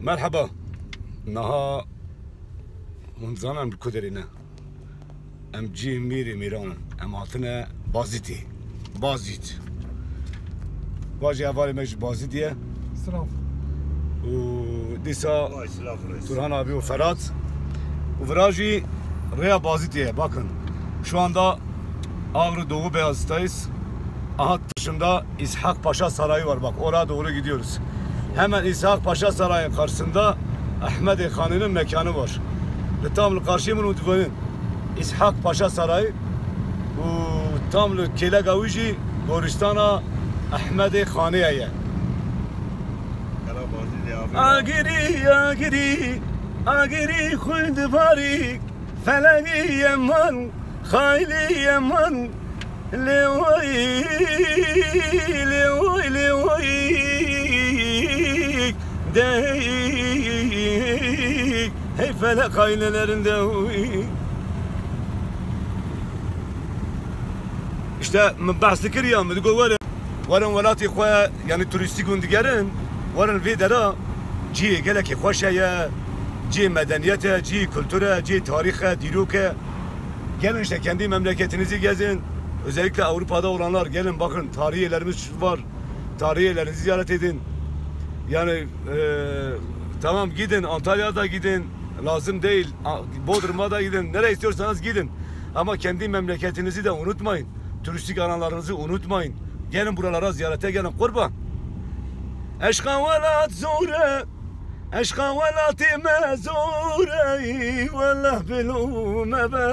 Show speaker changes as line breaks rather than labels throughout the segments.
مرحبا نها منزانم بکدرینه ام جی میری میرانن ام هاتنه بازیتی بازیت باجی اول مش بازیتیه
سلام
و دیسا Turhan abi و Ferhat و Viraji Raya Bazitiye bakın şu anda Ağrı Doğu Beyazıt'tayız. Aha dışında İshak Paşa Sarayı var, bak oraya doğru gidiyoruz. Hemen İshak Paşa Sarayı karşısında Ahmet Han'ın mekanı var. Ve tam karşımın unutmayın İshak Paşa Sarayı و tam kele gavuji Goristana Ahmet Han'ye. Agiri agiri agiri khud bari felagi yaman khayli yaman leoy leoy leoy dey hey felak ailelerinde işte bahsediyor ya mı diyor varın velati khoya yani turistik gündigerin varın videra جی گله که خوشه جی مدنیت جی kültüre جی tarihe diruke gelin işte kendi memleketinizi gezin, özellikle Avrupa'da olanlar gelin bakın tarihi yerlerimiz var, tarihi yerlerinizi ziyaret edin yani tamam gidin Antalya'da gidin lazım değil Bodrum'a da gidin nereye istiyorsanız gidin ama kendi memleketinizi de unutmayın, turistik alanlarınızı unutmayın, gelin buralara ziyarete gelin kurban. Eşka velat zure Eşka velat mezure Vellah bilume be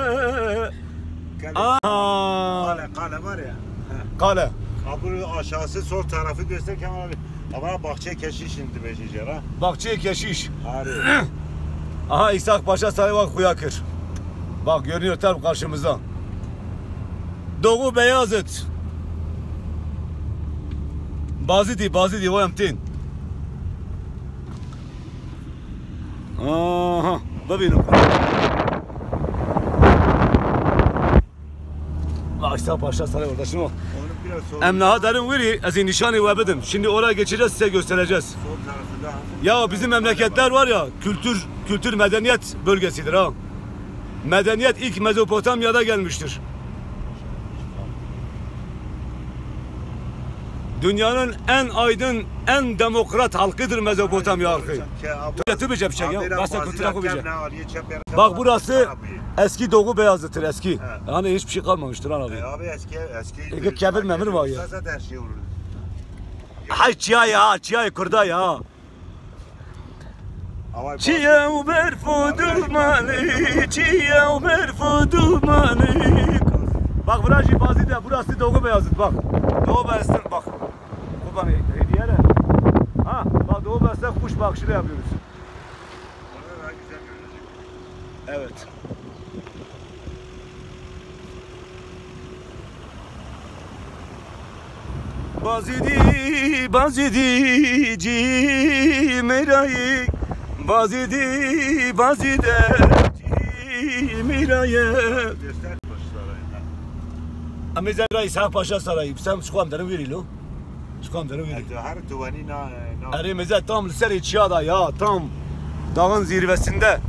Kale var ya.
Kale.
Abi aşağısı sol tarafı göster Kemal abi. Ama bahçe keşiş şimdi beşicer ha.
Bahçe keşiş.
Harika.
Aha İshak Paşa Sarayı var Kuyakır. Bak görünüyor tam karşımızda. Doğu Beyazıt. Bazidi o emtin. Aha, ببینم. İshak Paşa Sarayı orada şimdi. Emnaha derin veri, az nişanı vebedim. Şimdi oraya geçeceğiz, size göstereceğiz.
Sol tarafında.
Ya bizim memleketler var ya, kültür medeniyet bölgesidir ha. Medeniyet ilk Mezopotamya'da gelmiştir. Dünyanın en aydın, en demokrat halkıdır Mezopotamya halkı. Tübece bir şey ya. Bak burası eski Doğu Beyazıt'tır eski. Yani hiçbir şey kalmamıştır abi.
Abi eski.
Kebir memir var ya.
Zaten her şey olur.
Hay çiğay kurda ya. Çiğya berfudu mani, çiğya berfudu mani. Bak Viraji Bazide, burası Doğu Beyazıt bak. Doğu Beyazıt bak. Kurban hediye ne? Ha, bak Doğu Beyazıt'ta kuş bakışı yapıyoruz.
Orada daha güzel görünecek.
Evet. Bazidi ci merayı Bazide ci merayı
Göster sarayını.
Amizara İshak Paşa Sarayı. Sen çıkam derim verilo. Çıkam derim verilo.
Her tuvani na.
Erimize tam seri çiğada ya tam dağın zirvesinde.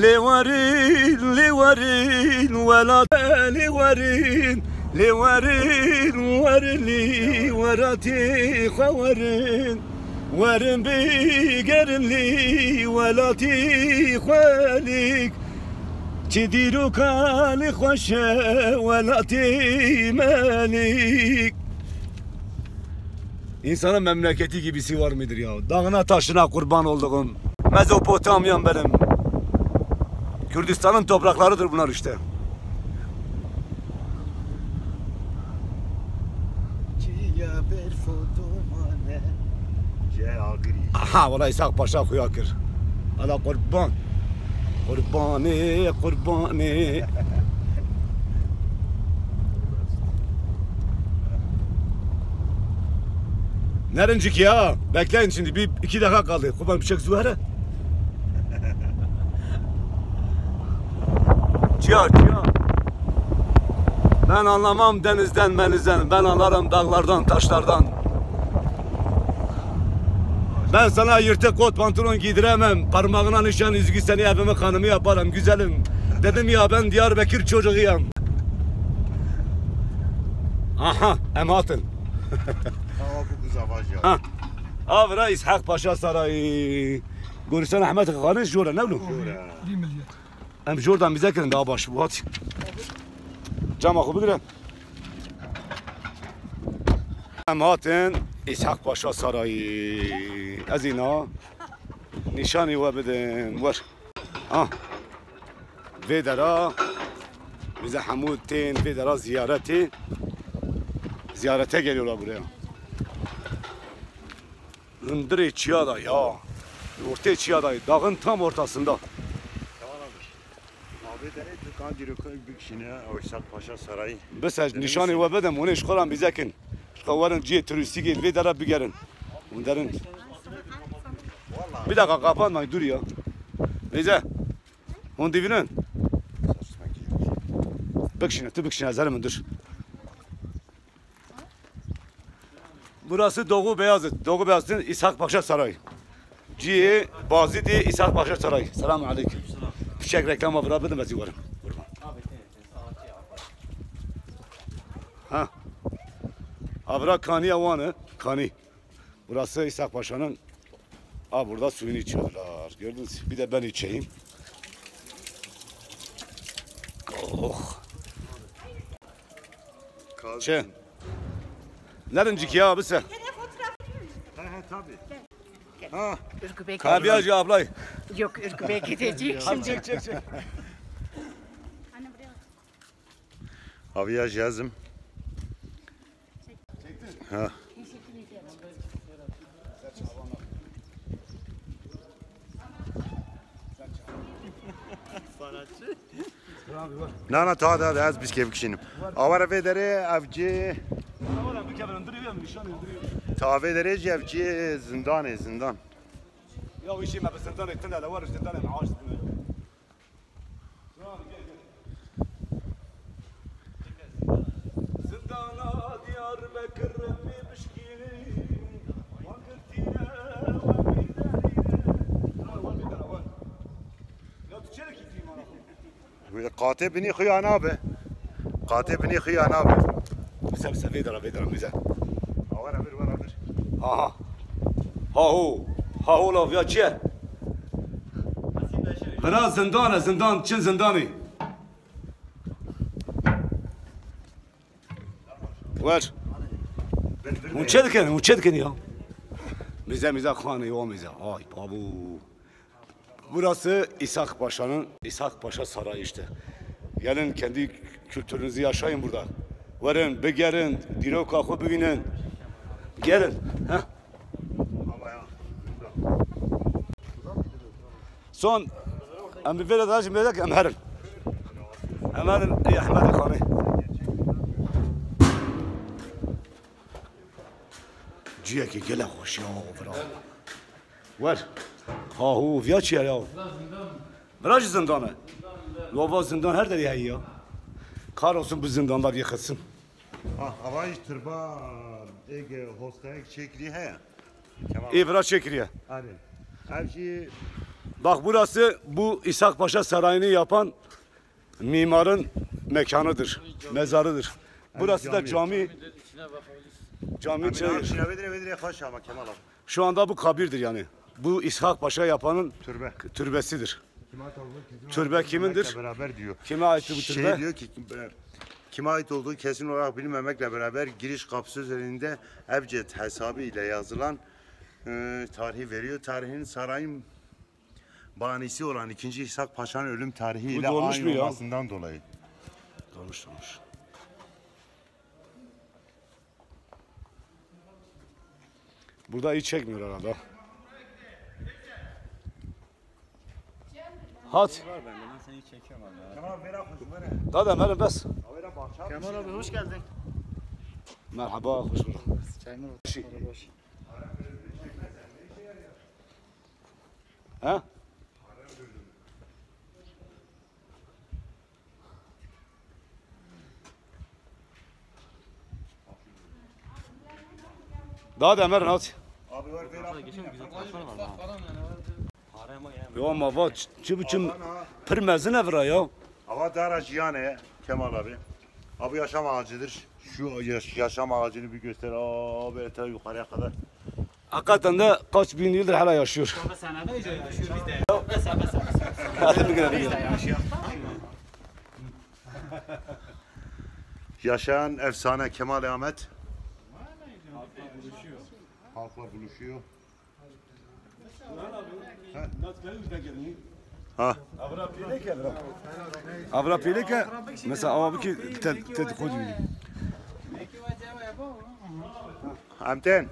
Levarin vela levarin varli varati khawarin warin bigerin velati khalik تديرو كان خوشه ولا مالك. İnsanın memleketi gibisi var mıdır ya? Dağına taşına kurban olduğum Mezopotamya'm benim. Kürdistan'ın topraklarıdır bunlar işte. Aha valla İshak Paşa Kuyakır. Allah kurban. Kurbani. Nerencik ya? Bekleyin şimdi bir iki dakika kaldı. Kurban bir çek zuhara. Çiğ. Ben anlamam denizden menizden. Ben anlarım dağlardan taşlardan. Ben sana yırtık kot pantolon giydiremem. Parmağına nişan üzgü seni evime kanımı yaparım güzelim. Dedim ya ben Diyarbakır çocuğuyum. Aha ematın.
Hava bu kız avaş ya.
Ha. Avra İshak Paşa Sarayı. Görürsen Ahmet Khan'ı jora ne bileyim. Em jordan bize kirin daha baş bu hadi. Cam akı bugün. Ematın İshak Paşa Sarayı. Azina. Nişani ve bedin var. Ha. Vedera. Bize Hamud Tin Vedera ziyarete geliyorlar buraya. Hındırı Çiyada ya. Orta Çiyada dağın tam ortasında.
Tamam abi. Abi dere dükkan direkt büyük şine İshak Paşa Sarayı.
Bes nişani ve bedem onu işgalan bizekin. Şkavarın ciye turistik el Vedera bigerin. Onların. Bir dakika kapanmayın dur ya. Neyse. On divinin. Bıkşine azarımın dur. Burası Doğu Beyazıt. Doğu Beyazıt'ın İshak Paşa Sarayı. Ciye Bazı diye İshak Paşa Sarayı. Selamun aleyküm. Fişek reklama bırakmadım ben varım. Ha. Abra Kani Avanı. Kani. Burası İshak Paşa'nın. Ha burada suyunu içiyorlar. Gördünüz. Bir de ben içeyim. Oh. Şey. Nerencik ya abi sen?
He tabii. Ha.
Ürkübek
Kabiyacı ablayı.
yok Ürkübek gidecek şimdi.
Çek.
Aviyaj yazım. Ha. Nana ta da az biz kevkişinim. Avara vedere avcı ta vedere cevci zindan.
Ya işi ma besindan ettin de var zindan maaş. Zindana Diyarbakır bir bişkili vakırtine ya tüçerek gideyim ana.
Katibini hıyan abi. Katibini hıyan abi.
Bize vedera bize.
Avara bir var abi.
Aha. Ha ho la ya çe. Biraz zindan çin zindani. Var. Uçedken ya. Bize khanı ya bize. Ay babu. Burası İshak Paşa Sarayı işte. Gelin kendi kültürünüzü yaşayın burada. Varın, begerin, diro kalkı bugünün. Gelin. Heh. Son em bir vele dajim dedek emherin. Ey Ahmet Khanı. Ciye ki gele hoş ya bravo. Var. Ha hu vya çiğ ya. Braj zindanı. Lova zindan her deri ya. Kar olsun bu zindanlar yıkılsın.
Avay tırba ege hostayek çekri he.
İbra çekiriye.
Hadi. Her şey
Bak burası bu İshak Paşa Sarayı'nı yapan mimarın mekanıdır, mezarıdır. Burası da cami. Cami içeri.
vedire hoş ama Kemal abi.
Şu anda bu kabirdir yani. Bu İshak Paşa yapanın
Türbe.
türbesidir. Türbe kimindir?
Beraber diyor.
Kime ait bu türbe?
Şey diyor ki kime ait olduğu kesin olarak bilinmemekle beraber giriş kapısı üzerinde Ebced hesabı ile yazılan tarihi veriyor. Tarihin sarayın banisi olan 2. İshak Paşa'nın ölüm tarihi ile
dolmuş mu
aynı
ya?
olmasından dolayı.
Dolmuş. Burada hiç çekmiyor herhalde. Hadi. Daha da merhaba bas.
Kemal abi hoş geldin.
Merhaba, hoş bulduk. Ha? Daha da merhaba hadi.
Abi var
Ya ama va çi biçim pir mezine vira ya.
Hava daraciyane Kemal abi. Abi yaşam ağacıdır. Şu yaşam ağacını bir göster. Aa böyle ta yukarıya kadar.
Hakikaten de kaç bin yıldır hala yaşıyor. Hadi bir gidelim.
Yaşayan efsane Kemal Ahmet. Halkla buluşuyor. Ha.
Avra peleke mesela abi ki ted kodu.
Amten.